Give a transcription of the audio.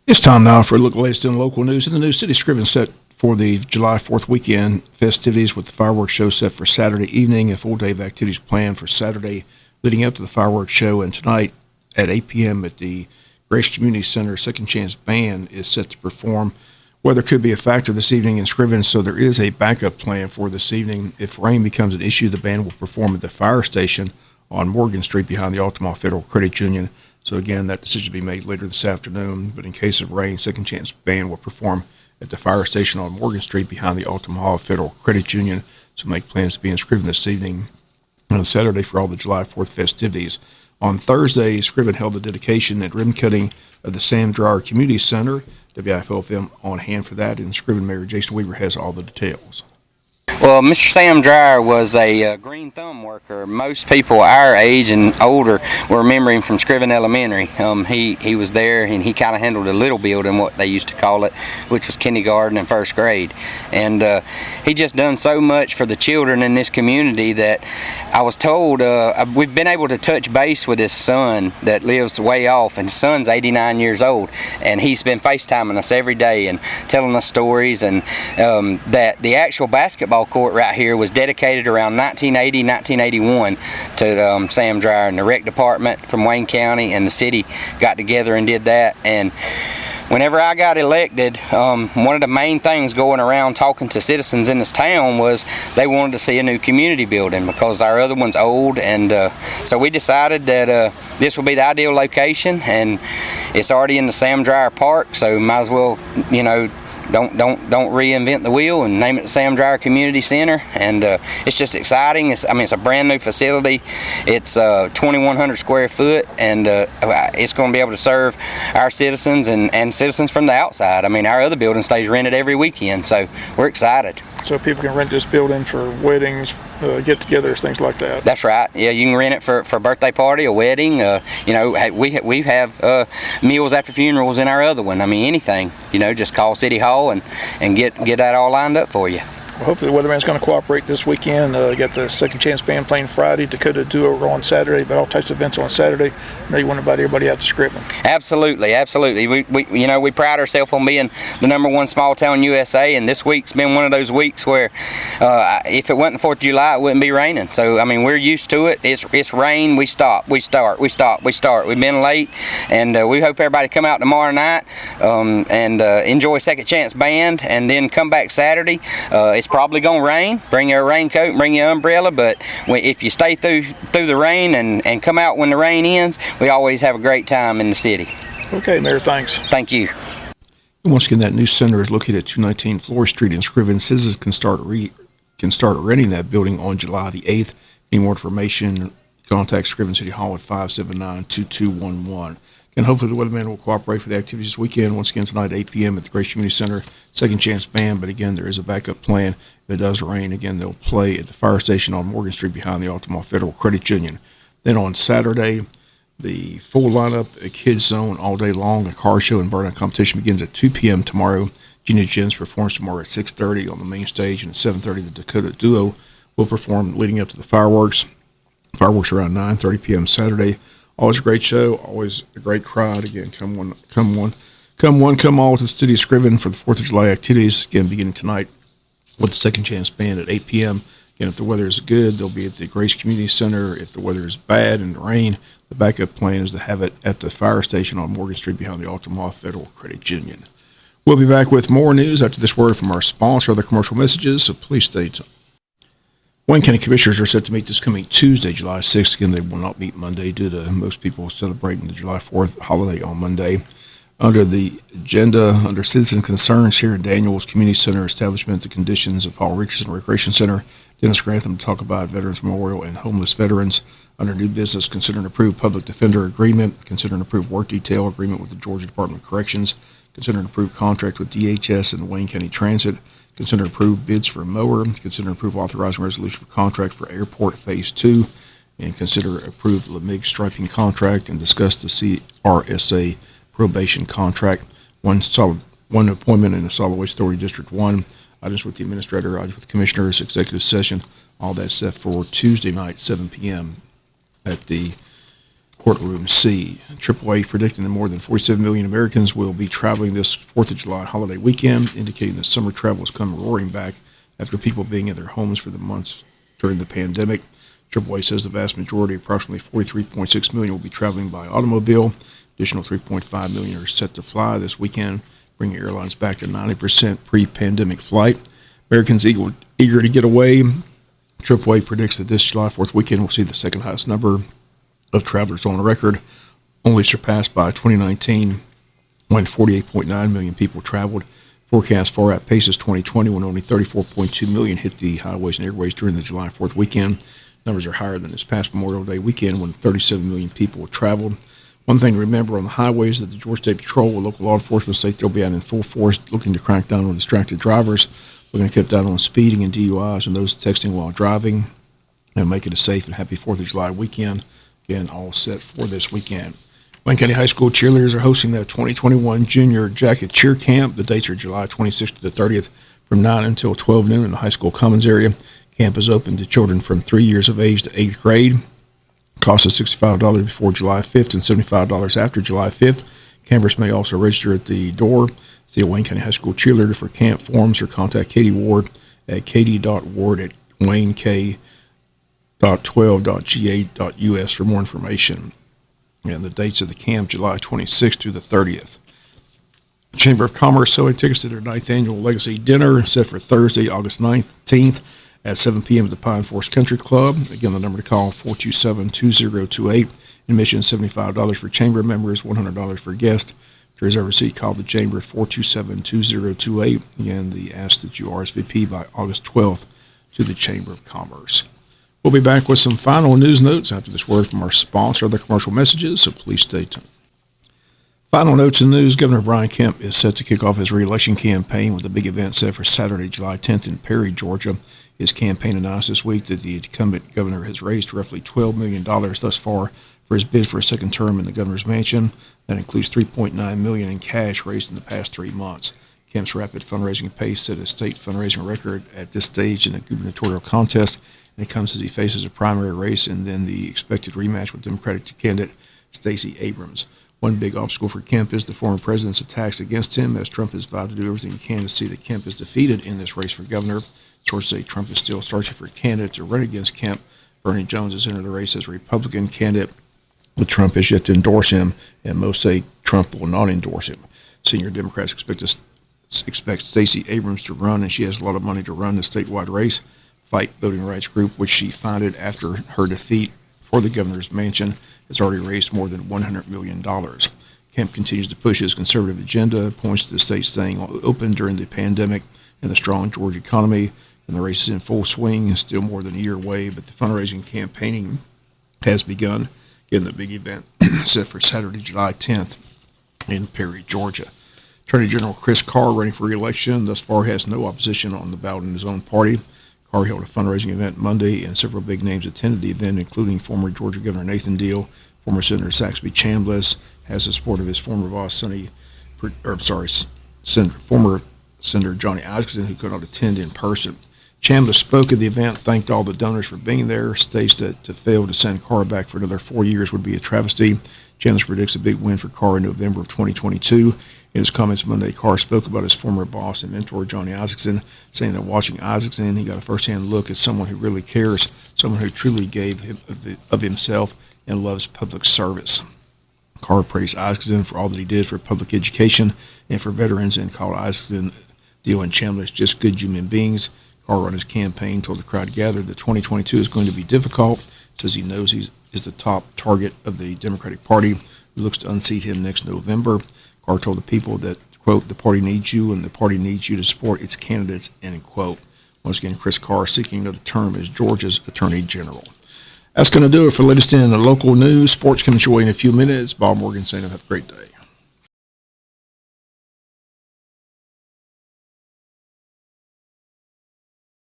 It's time now for a look at the latest in local news. In the news, City Scriven set for the July 4th weekend festivities with the fireworks show set for Saturday evening. A full day of activities planned for Saturday leading up to the fireworks show. And tonight at 8 p.m. at the Grace Community Center, Second Chance Band is set to perform. Weather could be a factor this evening in Scriven, so there is a backup plan for this evening. If rain becomes an issue, the band will perform at the fire station on Morgan Street behind the Altamont Federal Credit Union. So again, that decision will be made later this afternoon. But in case of rain, Second Chance Band will perform at the fire station on Morgan Street behind the Altamont Federal Credit Union. So make plans to be in Scriven this evening on Saturday for all the July 4th festivities. On Thursday, Scriven held the dedication and ribbon cutting of the Sam Dreyer Community Center. WIFO film on hand for that, and Scriven Mayor Jason Weaver has all the details. Well, Mr. Sam Dreyer was a green thumb worker. Most people our age and older will remember him from Scriven Elementary. He was there, and he kind of handled a little building, what they used to call it, which was kindergarten and first grade. And he just done so much for the children in this community that I was told we've been able to touch base with his son that lives way off, and his son's 89 years old, and he's been FaceTiming us every day and telling us stories, and that the actual basketball court right here was dedicated around 1980, 1981 to Sam Dreyer, and the rec department from Wayne County and the city got together and did that. And whenever I got elected, one of the main things going around talking to citizens in this town was they wanted to see a new community building because our other one's old, and so we decided that this would be the ideal location, and it's already in the Sam Dreyer Park, so might as well, you know, don't reinvent the wheel and name it the Sam Dreyer Community Center. And it's just exciting. It's a brand new facility. It's 2,100 square foot, and it's going to be able to serve our citizens and citizens from the outside. I mean, our other building stays rented every weekend, so we're excited. So people can rent this building for weddings, get-togethers, things like that. That's right. Yeah, you can rent it for a birthday party, a wedding. You know, we have meals after funerals in our other one. I mean, anything. You know, just call City Hall and get that all lined up for you. Well, hopefully the weatherman's going to cooperate this weekend. Got the Second Chance Band playing Friday, Dakota Duo on Saturday, but all types of events on Saturday. I know you want to invite everybody out to Scriven. Absolutely, absolutely. We pride ourselves on being the #1 small town USA, and this week's been one of those weeks where if it wasn't the 4th of July, it wouldn't be raining. So I mean, we're used to it. It's rain. We stop. We start. We stop. We start. We've been late, and we hope everybody come out tomorrow night and enjoy Second Chance Band, and then come back Saturday. It's probably gonna rain. Bring your raincoat, bring your umbrella, but if you stay through the rain and come out when the rain ends, we always have a great time in the city. Okay, Mayor, thanks. Thank you. Once again, that new center is located at 219 Floor Street in Scriven. Citizens can start renting that building on July the 8th. Any more information, contact Scriven City Hall at 579-2211. And hopefully the weatherman will cooperate for the activities this weekend. Once again, tonight at 8 p.m. at the Grace Community Center, Second Chance Band. But again, there is a backup plan. If it does rain, again, they'll play at the fire station on Morgan Street behind the Altamont Federal Credit Union. Then on Saturday, the full lineup, a kids zone all day long. A car show and burnout competition begins at 2 p.m. tomorrow. Junior Gens performs tomorrow at 6:30 on the main stage, and at 7:30 the Dakota Duo will perform leading up to the fireworks. Fireworks around 9:30 p.m. Saturday. Always a great show, always a great crowd. Again, come all to the City of Scriven for the 4th of July activities. Again, beginning tonight with the Second Chance Band at 8 p.m. Again, if the weather is good, they'll be at the Grace Community Center. If the weather is bad and rain, the backup plan is to have it at the fire station on Morgan Street behind the Altamont Federal Credit Union. We'll be back with more news after this word from our sponsor, other commercial messages, so please stay tuned. Wayne County Commissioners are set to meet this coming Tuesday, July 6th. Again, they will not meet Monday due to most people celebrating the July 4th holiday on Monday. Under the agenda, under citizen concerns here at Daniels Community Center establishment, the conditions of Hall Richardson Recreation Center, Dennis Grantham to talk about Veterans Memorial and homeless veterans. Under new business, consider an approved public defender agreement, consider an approved work detail agreement with the Georgia Department of Corrections, consider an approved contract with DHS and Wayne County Transit, consider approved bids for a mower, consider approved authorizing resolution for contract for Airport Phase 2, and consider approved LeMig striping contract and discuss the CRSA probation contract. One appointment in the Solid Waste Authority District 1, items with the administrator, items with the commissioners, executive session, all that set for Tuesday night, 7 p.m. at the Courtroom C. AAA predicting that more than 47 million Americans will be traveling this 4th of July holiday weekend, indicating that summer travel is coming roaring back after people being in their homes for the months during the pandemic. AAA says the vast majority, approximately 43.6 million, will be traveling by automobile. Additional 3.5 million are set to fly this weekend, bringing airlines back to 90% pre-pandemic flight. Americans eager to get away. AAA predicts that this July 4th weekend will see the second highest number of travelers on record, only surpassed by 2019 when 48.9 million people traveled. Forecast far outpaces 2020 when only 34.2 million hit the highways and airways during the July 4th weekend. Numbers are higher than this past Memorial Day weekend when 37 million people traveled. One thing to remember on the highways that the Georgia State Patrol with local law enforcement state they'll be out in full force looking to crack down on distracted drivers. We're going to cut down on speeding and DUIs and those texting while driving and make it a safe and happy 4th of July weekend. Again, all set for this weekend. Wayne County High School cheerleaders are hosting the 2021 Junior Jacket Cheer Camp. The dates are July 26th to the 30th from 9 until 12 noon in the high school commons area. Camp is open to children from 3 years of age to 8th grade. Cost is $65 before July 5th and $75 after July 5th. Campers may also register at the door. See a Wayne County High School cheerleader for camp forms or contact Katie Ward at katie.ward@waynek.12.ga.us for more information. And the dates of the camp, July 26th to the 30th. Chamber of Commerce selling tickets to their 9th annual Legacy Dinner set for Thursday, August 19th at 7 p.m. at the Pine Forest Country Club. Again, the number to call, 427-2028. Admission $75 for Chamber members, $100 for guests. To reserve a seat, call the Chamber at 427-2028. Again, the ask that you RSVP by August 12th to the Chamber of Commerce. We'll be back with some final news notes after this word from our sponsor, other commercial messages, so please stay tuned. Final notes and news. Governor Brian Kemp is set to kick off his re-election campaign with a big event set for Saturday, July 10th in Perry, Georgia. His campaign announced this week that the incumbent governor has raised roughly $12 million thus far for his bid for a second term in the governor's mansion. That includes $3.9 million in cash raised in the past 3 months. Kemp's rapid fundraising pace set a state fundraising record at this stage in a gubernatorial contest, and it comes as he faces a primary race and then the expected rematch with Democratic candidate Stacey Abrams. One big obstacle for Kemp is the former president's attacks against him, as Trump has vowed to do everything he can to see that Kemp is defeated in this race for governor. Sources say Trump is still searching for a candidate to run against Kemp. Bernie Jones has entered the race as a Republican candidate, but Trump has yet to endorse him, and most say Trump will not endorse him. Senior Democrats expect Stacey Abrams to run, and she has a lot of money to run the statewide race. Fight Voting Rights Group, which she founded after her defeat for the governor's mansion, has already raised more than $100 million. Kemp continues to push his conservative agenda, points to the state staying open during the pandemic and the strong Georgia economy, and the race is in full swing and still more than a year away, but the fundraising campaigning has begun. Again, the big event set for Saturday, July 10th in Perry, Georgia. Attorney General Chris Carr, running for re-election, thus far has no opposition on the ballot in his own party. Carr held a fundraising event Monday, and several big names attended the event, including former Georgia Governor Nathan Deal, former Senator Saxby Chambliss, has the support of his former boss, former Senator Johnny Isaacson, who could not attend in person. Chambliss spoke at the event, thanked all the donors for being there, states that to fail to send Carr back for another 4 years would be a travesty. Chambliss predicts a big win for Carr in November of 2022. In his comments Monday, Carr spoke about his former boss and mentor, Johnny Isaacson, saying that watching Isaacson, he got a first-hand look at someone who really cares, someone who truly gave of himself and loves public service. Carr praised Isaacson for all that he did for public education and for veterans and called Isaacson, Deal, and Chambliss just good human beings. Carr on his campaign told the crowd gathered that 2022 is going to be difficult, says he knows he is the top target of the Democratic Party, who looks to unseat him next November. Carr told the people that, quote, the party needs you and the party needs you to support its candidates, end quote. Once again, Chris Carr seeking another term as Georgia's Attorney General. That's going to do it for the latest in the local news. Sports coming your way in a few minutes. Bob Morgan saying have a great day.